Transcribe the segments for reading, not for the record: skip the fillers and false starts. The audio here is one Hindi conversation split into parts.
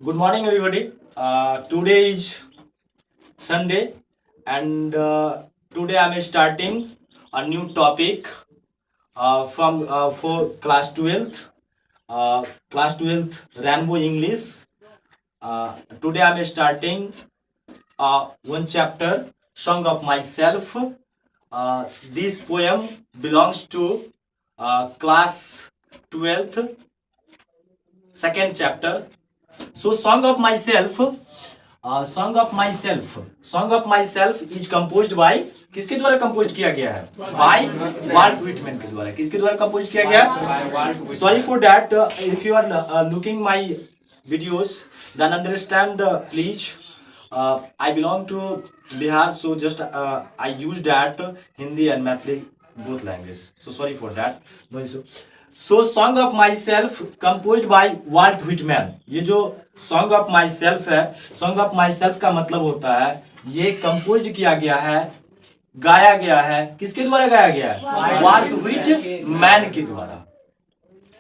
Good morning, everybody. Today is Sunday, and today I'm starting a new topic from for class 12th, class 12th Rainbow English. Today I'm starting one chapter, Song of Myself. This poem belongs to class 12th, second chapter. So, Song of Myself is composed by किसके द्वारा कंपोज किया गया है? बाय वाल्ट व्हिटमैन के द्वारा. किसके द्वारा कंपोज किया गया? Sorry for that. If you are looking my videos then understand please. I belong to Bihar, so just I use that Hindi and Mathli both language. So sorry for that. No issue. So Song of Myself composed by Walt Whitman. ये जो Song of Myself है, Song of Myself का मतलब होता है ये कंपोज किया गया है, गाया गया है. किसके द्वारा गाया गया है? वाल्ट व्हिटमैन के द्वारा.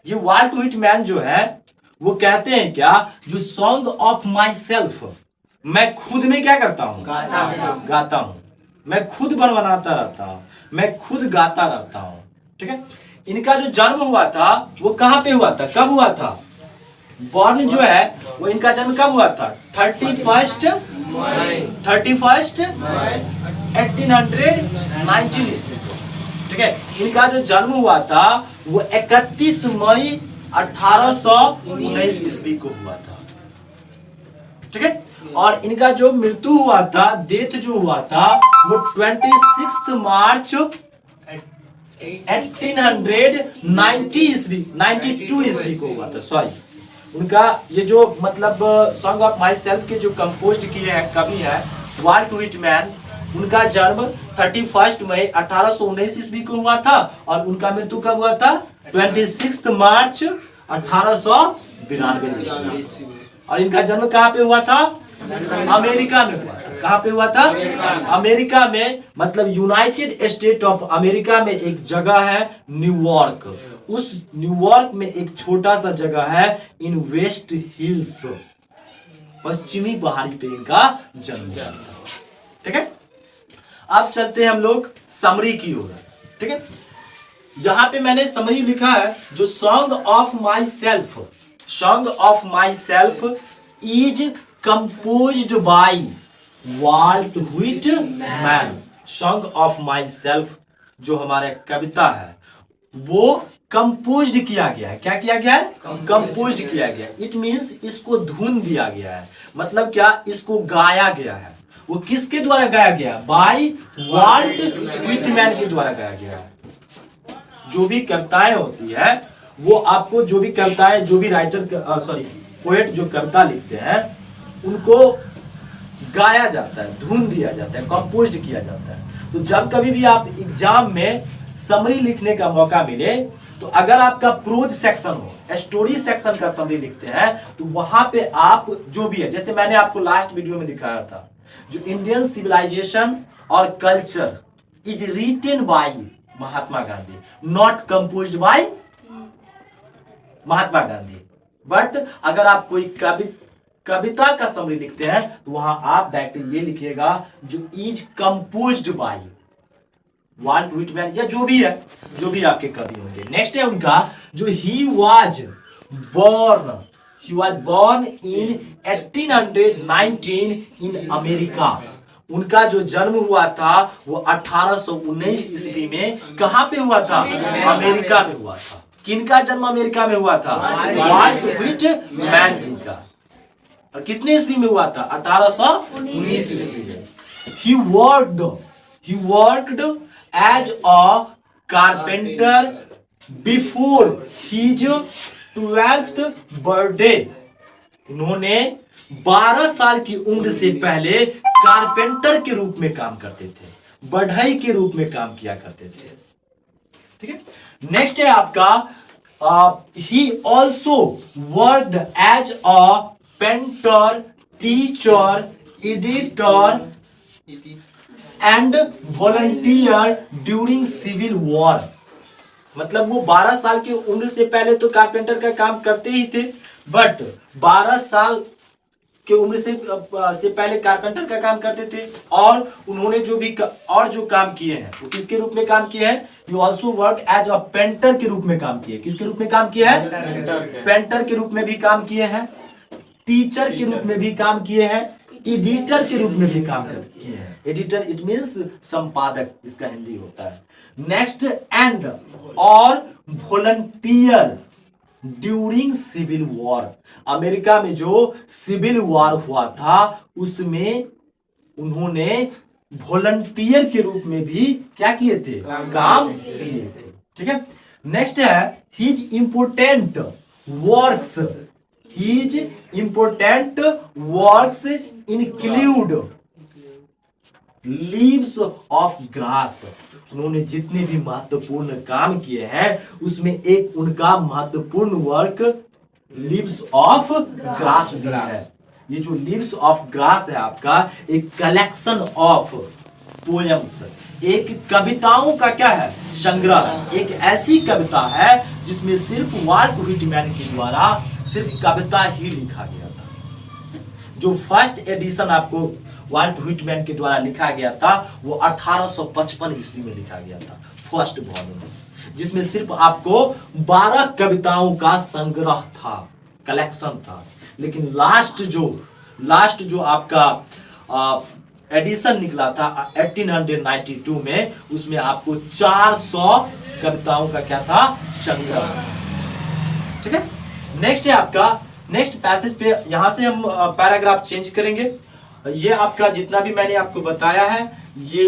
ये वाल्ट व्हिटमैन जो है वो कहते हैं क्या, जो सॉन्ग ऑफ माई सेल्फ, मैं खुद में क्या करता हूँ? गाता हूँ. मैं खुद बनाता रहता हूँ, मैं खुद गाता रहता हूँ. ठीक है. इनका जो जन्म हुआ था वो कहाँ पे हुआ था, कब हुआ था? बॉर्न जो है वो इनका जन्म कब हुआ था? 31 1819 ईस्वी को. ठीक है. इनका जो जन्म हुआ था वो 31 मई 1819 ईस्वी को हुआ था. ठीक है. और इनका जो मृत्यु हुआ था, डेथ जो हुआ था वो 26 मार्च 1890 ईस्वी 92 ईस्वी को हुआ था. सॉरी. उनका ये जो मतलब सॉन्ग ऑफ माई सेल्फ के जो कंपोज किए हैं कवि हैं वाल्ट व्हिटमैन, उनका जन्म 31 मई 1819 ईस्वी को हुआ था और उनका मृत्यु कब हुआ था? 26 मार्च 1892 ईस्वी. और इनका जन्म कहाँ पे हुआ था? अमेरिका में हुआ था. कहाँ पे हुआ था? अमेरिका में, मतलब यूनाइटेड स्टेट ऑफ अमेरिका में एक जगह है न्यूयॉर्क. उस न्यूयॉर्क में एक छोटा सा जगह है इन वेस्ट हिल्स, पश्चिमी पहाड़ी पे इनका जन्म हुआ था. ठीक है. अब चलते हैं हम लोग समरी की ओर. ठीक है. यहां पे मैंने समरी लिखा है, जो song of myself, song of myself is composed by Walt Whitman. Song of myself जो हमारा कविता है वो कंपोज्ड किया गया है. क्या किया गया है? कंपोज्ड किया गया. इट मींस इसको धुन दिया गया है. मतलब क्या? इसको गाया गया है. वो किसके द्वारा गाया गया? बाय वाल्ट व्हिटमैन के द्वारा गाया गया है. जो भी कविताएं होती है वो आपको, जो भी कविताएं, जो भी राइटर सॉरी पोएट जो कविता लिखते हैं उनको गाया जाता है, धुन दिया जाता है, कंपोज्ड किया जाता है. तो जब कभी भी आप एग्जाम में समरी लिखने का मौका मिले तो अगर आपका प्रोज सेक्शन हो, स्टोरी सेक्शन का समरी लिखते हैं तो वहां पे आप जो भी है, जैसे मैंने आपको लास्ट वीडियो में दिखाया था, जो इंडियन सिविलाइजेशन और culture is written by Mahatma Gandhi, not composed by Mahatma Gandhi. But अगर आप कोई कविता का समरी लिखते हैं तो वहां आप डायरेक्ट ये लिखिएगा, जो is composed by Walt Whitman, या जो भी है, जो भी आपके कवि होंगे. नेक्स्ट है उनका जो he was born in 1819 in America. उनका जो जन्म हुआ था वो 1819 ईस्वी में कहां पे हुआ था? अमेरिका में हुआ था. किनका जन्म अमेरिका में हुआ था? वाल्ट व्हिटमैन जी का. और कितने ईस्वी में हुआ था? 1819 ईस्वी में. He worked as a carpenter before his 12th birthday. उन्होंने 12 साल की उम्र से पहले कारपेंटर के रूप में काम करते थे, बढ़ई के रूप में काम किया करते थे. ठीक है. नेक्स्ट है आपका he also worked as a painter, teacher, editor and volunteer during civil war. मतलब वो 12 साल की उम्र से पहले तो कारपेंटर का काम करते ही थे, बट 12 साल के उम्र से पहले कारपेंटर का काम करते थे, और उन्होंने जो भी और जो काम किए हैं वो किसके रूप में काम किए हैं? You also work as a painter के रूप में काम किए। किसके रूप में काम किया है? पेंटर के रूप में भी काम किए हैं, टीचर के रूप में भी काम किए हैं, एडिटर के रूप में भी काम किए हैं। एडिटर इट मींस संपादक, इसका हिंदी होता है। नेक्स्ट, एंड और volunteer during civil war. America में जो सिविल वॉर हुआ था उसमें उन्होंने वॉलंटियर के रूप में भी क्या किए थे? काम किए थे। ठीक है। नेक्स्ट है his important works. His important works include leaves of grass. उन्होंने जितने भी महत्वपूर्ण काम किए हैं उसमें एक उनका महत्वपूर्ण वर्क लीव्स ऑफ ग्रास भी है। ये जो लीव्स ऑफ ग्रास है आपका एक कलेक्शन ऑफ पोएम्स, एक कविताओं का क्या है? संग्रह। एक ऐसी कविता है जिसमें सिर्फ वाल्ट व्हिटमैन के द्वारा सिर्फ कविता ही लिखा गया था। जो फर्स्ट एडिशन आपको वाल्ट व्हिटमैन के द्वारा लिखा गया था वो 1855 ईस्वी में लिखा गया था, फर्स्ट वॉल्यूम, जिसमें सिर्फ आपको 12 कविताओं का संग्रह था, कलेक्शन था। लेकिन लास्ट जो आपका एडिशन निकला था 1892 में, उसमें आपको 400 कविताओं का क्या था? संग्रह। ठीक है। नेक्स्ट है आपका, नेक्स्ट पैसेज पे यहां से हम पैराग्राफ चेंज करेंगे। ये आपका जितना भी मैंने आपको बताया है ये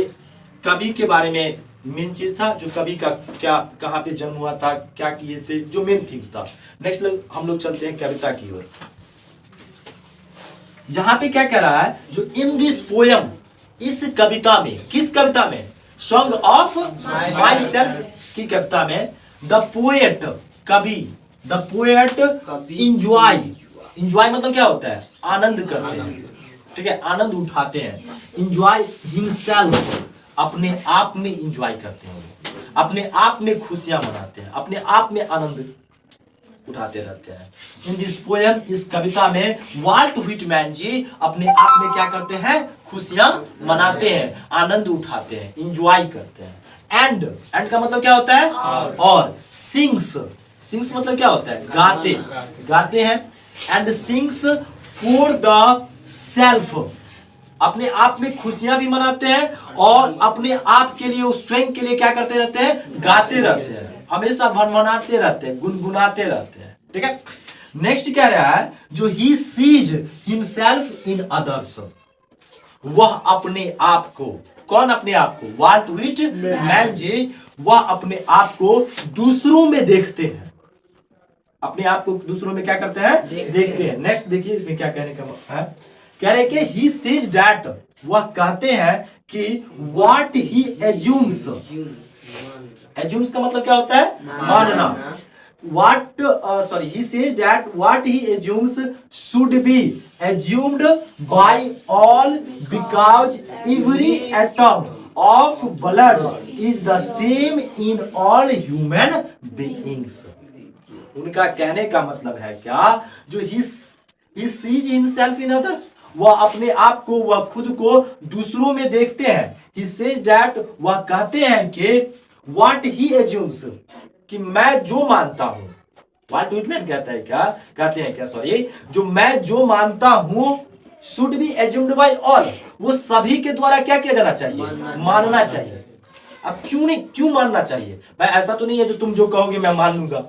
कवि के बारे में मेन चीज था, जो कवि का क्या, कहां पे जन्म हुआ था, क्या किए थे, जो मेन थिंग्स था। नेक्स्ट हम लोग चलते हैं कविता की ओर। यहां पे क्या कह रहा है? जो इन दिस पोयम, इस कविता में, किस कविता में? सॉन्ग ऑफ माई सेल्फ की कविता में द पोएट, कवि, द पोएट इंजॉय मतलब क्या होता है? आनंद करते हैं। ठीक है, आनंद उठाते हैं। इंजॉय हिमसेल्फ, अपने आप में इंजॉय करते हैं, अपने आप में खुशियां मनाते हैं, अपने आप में आनंद उठाते रहते हैं। इन दिस पोएम, इस कविता में वाल्ट व्हिटमैन जी अपने आप में क्या करते हैं? खुशियां मनाते हैं, आनंद उठाते हैं, इंजॉय करते हैं। एंड का मतलब क्या होता है? और सिंग्स मतलब क्या होता है? गाते हैं। And sings for the self, अपने आप में खुशियां भी मनाते हैं और अपने आप के लिए, उस स्वयं के लिए क्या करते रहते हैं? गाते रहते हैं, हमेशा भनभनाते रहते हैं, गुनगुनाते रहते हैं। ठीक है। नेक्स्ट क्या रहा है? जो he sees himself in others, वह अपने आप को, कौन अपने आप को? वाल्ट व्हिटमैन जी, वह अपने आप को दूसरों में देखते हैं, अपने आप को दूसरों में क्या करते हैं? देखते हैं। नेक्स्ट देखिए इसमें क्या कहने का है? कह रहे कि ही सीज दैट, वह कहते हैं कि व्हाट ही एज्यूम्स, एज्यूम्स का मतलब क्या होता है? मानना। he says that what he assumes should be assumed by all because every atom of blood is the same in all human beings. उनका कहने का मतलब है क्या? जो he sees himself in others, वह अपने आप को, वह खुद को दूसरों में देखते हैं। He says that, वह कहते हैं कि what he assumes, कि मैं जो मानता हूं, वाल्ट व्हिटमैन कहता है क्या? कहते हैं क्या? सॉरी, जो मैं जो मानता हूं should be assumed by all, वो सभी के द्वारा क्या किया जाना चाहिए? मानना चाहिए। अब क्यों मानना चाहिए? भाई ऐसा तो नहीं है जो तुम जो कहोगे मैं मान लूंगा,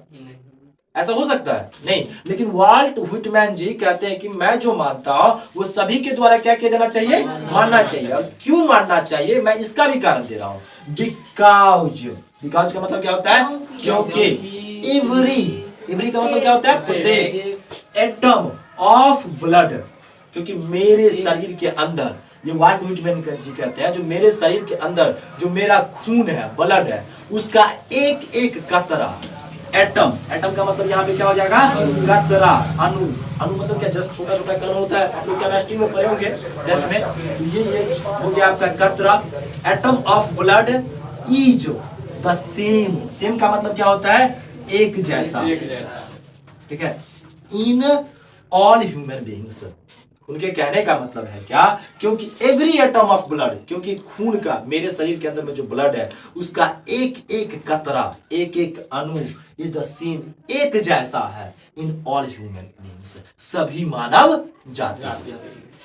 ऐसा हो सकता है? नहीं। लेकिन वाल्ट व्हिटमैन जी कहते हैं कि मैं जो मानता हूं वो सभी के द्वारा क्या किया जाना चाहिए? मानना चाहिए। अब क्यों मानना चाहिए? मैं इसका भी कारण दे रहा हूं। बिकॉज का मतलब क्या होता है? क्योंकि एवरी का मतलब क्या होता है? प्रत्येक एटम ऑफ ब्लड, क्योंकि मेरे शरीर के अंदर, ये वाल्ट व्हिटमैन जी कहते हैं, जो मेरे शरीर के अंदर जो मेरा खून है, ब्लड है, उसका एक एक कतरा, एटम का मतलब यहाँ पे क्या हो जाएगा? कतरा। अणु मतलब क्या? जस्ट छोटा छोटा कण होता है, आप लोग केमिस्ट्री में पढ़े होंगे 10th में। ये हो गया आपका कतरा। Atom of blood is the same का मतलब क्या होता है? एक जैसा। ठीक है। इन ऑल ह्यूमन बीइंग्स, उनके कहने का मतलब है क्या, क्योंकि एवरी एटम ऑफ ब्लड, क्योंकि खून का, मेरे शरीर के अंदर में जो ब्लड है उसका एक एक कतरा, एक एक अणु इज द सेम, एक जैसा है इन ऑल ह्यूमन बीइंग्स, सभी मानव जाति।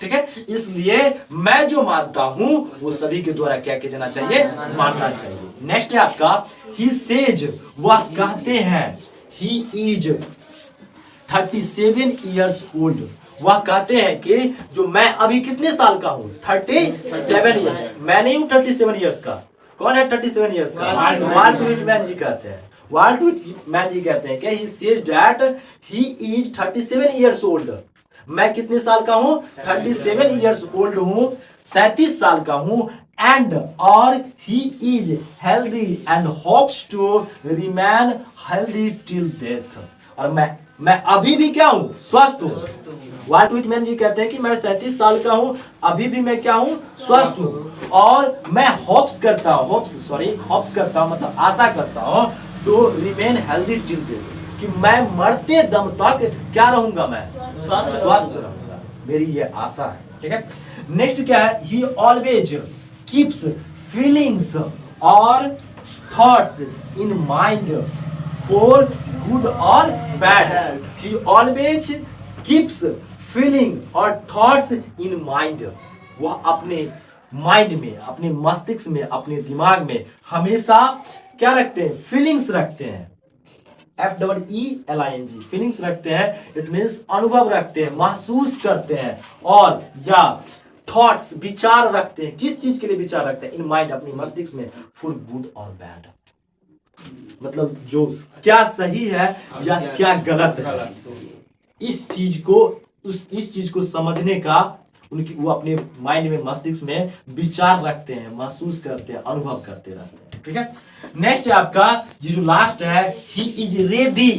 ठीक है, इसलिए मैं जो मानता हूं वो सभी के द्वारा क्या किया जाना चाहिए, मानना चाहिए। नेक्स्ट है आपका ही सेज, वह कहते हैं, ही इज 37 ईयर्स ओल्ड, वह कहते हैं कि जो मैं अभी कितने साल का हूं, 37 ईयर्स, मैं नहीं हूं 37 ईयर्स का, कौन है 37 ईयर्स का, वाल्ट व्हिटमैन जी कहते हैं, वाल्ट व्हिटमैन जी कहते हैं कि he says that he is 37 years old, मैं कितने साल का हूं, 37 ईयर्स ओल्ड हूं, 37 साल का हूं, एंड और he is healthy and hopes to remain healthy till death, और मैं अभी भी क्या हूं, स्वस्थ हूं। वाल्ट व्हिटमैन जी कहते हैं कि मैं 37 साल का हूं, अभी भी मैं क्या हूं, स्वस्थ हूं, और मैं होप्स करता हूं, होप्स करता हूं मतलब आशा करता हूं, to remain healthy till death, कि मैं मरते दम तक क्या रहूंगा, मैं स्वस्थ रहूंगा, मेरी ये आशा है। ठीक है, नेक्स्ट क्या है, ही ऑलवेज कीप्स फीलिंग्स और thoughts in mind for good और bad, he always keeps feeling और थॉट्स इन माइंड, वह अपने माइंड में, अपने मस्तिष्क में, अपने दिमाग में हमेशा क्या रखते हैं, फीलिंग्स रखते हैं, FEELING, फीलिंग्स रखते हैं, इट मीन्स अनुभव रखते हैं, महसूस करते हैं, और या थॉट्स विचार रखते हैं, किस चीज के लिए विचार रखते हैं, इन माइंड, अपनी मस्तिष्क में, फॉर गुड और बैड, मतलब जो क्या सही है या क्या गलत है, इस चीज को समझने का उनकी, वो अपने माइंड में, मस्तिष्क में विचार रखते हैं, महसूस करते हैं, अनुभव करते रहते हैं। ठीक है, नेक्स्ट है आपका जो लास्ट है, he is ready,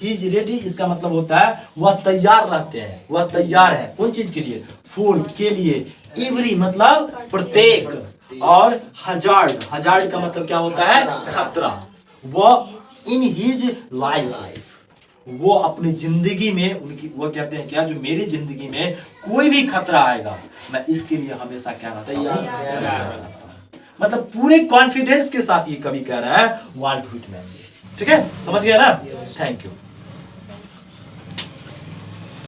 he is ready, इसका मतलब होता है वह तैयार रहते हैं, वह तैयार है, कौन चीज के लिए, फॉर के लिए, एवरी मतलब प्रत्येक, और हजार्ड का मतलब क्या होता है, खतरा, वह इन हिज लाइफ, वो अपनी जिंदगी में, उनकी वो कहते हैं क्या, जो मेरी जिंदगी में कोई भी खतरा आएगा, मैं इसके लिए हमेशा क्या रहता हूं, मतलब पूरे कॉन्फिडेंस के साथ ये कभी कह रहा है वाल्ट व्हिटमैन जी। ठीक है, समझ गया ना, थैंक यू।